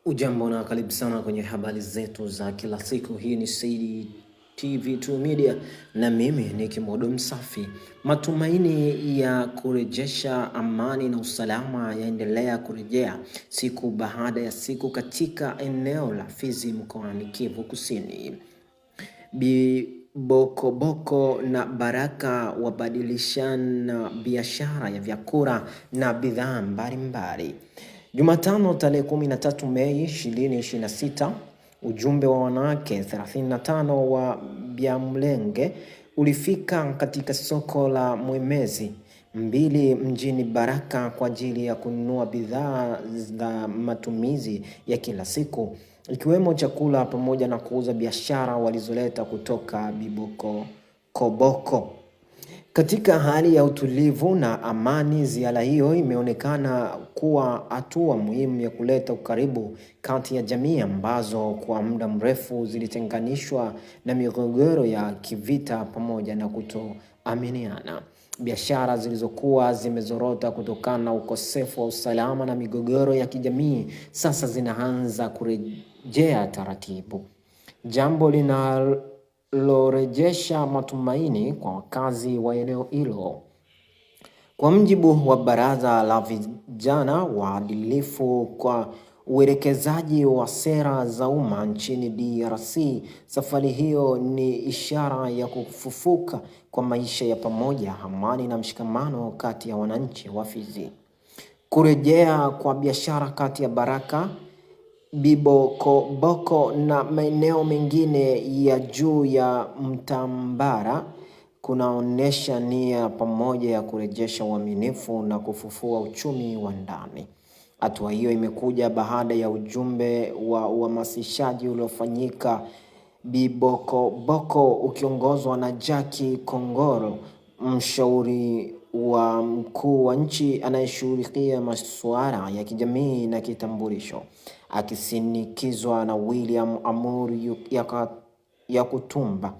Ujambo na karibu sana kwenye habari zetu za kila siku. Hii ni Saidi TV2 Media na mimi ni Kimodo Msafi. Matumaini ya kurejesha amani na usalama yaendelea kurejea siku baada ya siku katika eneo la Fizi mkoani Kivu Kusini. Boko na Baraka wabadilishana biashara ya vyakula na bidhaa mbalimbali. Jumatano tarehe 13 Mei 2026, ujumbe wa wanawake 35 wa Byamulenge ulifika katika soko la Mwemezi mbili mjini Baraka kwa ajili ya kununua bidhaa za matumizi ya kila siku, ikiwemo chakula pamoja na kuuza biashara walizoleta kutoka Koboko. Katika hali ya utulivu na amani, ziara hiyo imeonekana kuwa hatua muhimu ya kuleta ukaribu kati ya jamii ambazo kwa muda mrefu zilitenganishwa na migogoro ya kivita pamoja na kutoaminiana. Biashara zilizokuwa zimezorota kutokana na ukosefu wa usalama na migogoro ya kijamii sasa zinaanza kurejea taratibu, jambo linalorejesha matumaini kwa wakazi wa eneo hilo. Kwa mjibu wa Baraza la Vijana Waadilifu kwa uwekezaji wa sera za umma nchini DRC, safari hiyo ni ishara ya kufufuka kwa maisha ya pamoja, amani na mshikamano kati ya wananchi wa Fizi. Kurejea kwa biashara kati ya Baraka, Koboko na maeneo mengine ya juu ya Mtambara kunaonesha nia pamoja ya kurejesha uaminifu na kufufua uchumi wa ndani. Hatua hiyo imekuja baada ya ujumbe wa uhamasishaji uliofanyika Koboko ukiongozwa na Jackie Kongoro, mshauri wa mkuu wa nchi anayeshughulikia masuala ya kijamii na kitambulisho, akisinikizwa na William Amuri ya Kutumba.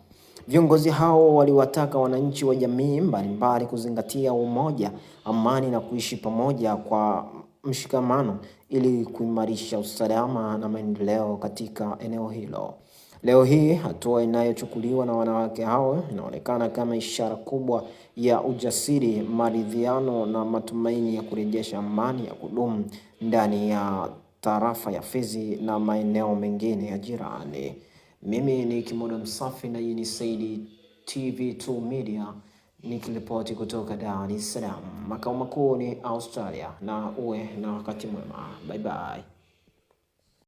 Viongozi hao waliwataka wananchi wa jamii mbalimbali kuzingatia umoja, amani na kuishi pamoja kwa mshikamano ili kuimarisha usalama na maendeleo katika eneo hilo. Leo hii hatua inayochukuliwa na wanawake hao inaonekana kama ishara kubwa ya ujasiri, maridhiano na matumaini ya kurejesha amani ya kudumu ndani ya tarafa ya Fizi na maeneo mengine ya jirani. Mimi ni Kimodo Msafi na hii ni Saidi TV2 Media nikiripoti kutoka Dar es Salaam. Makao makuu ni Australia, na uwe na wakati mwema. Bye bye.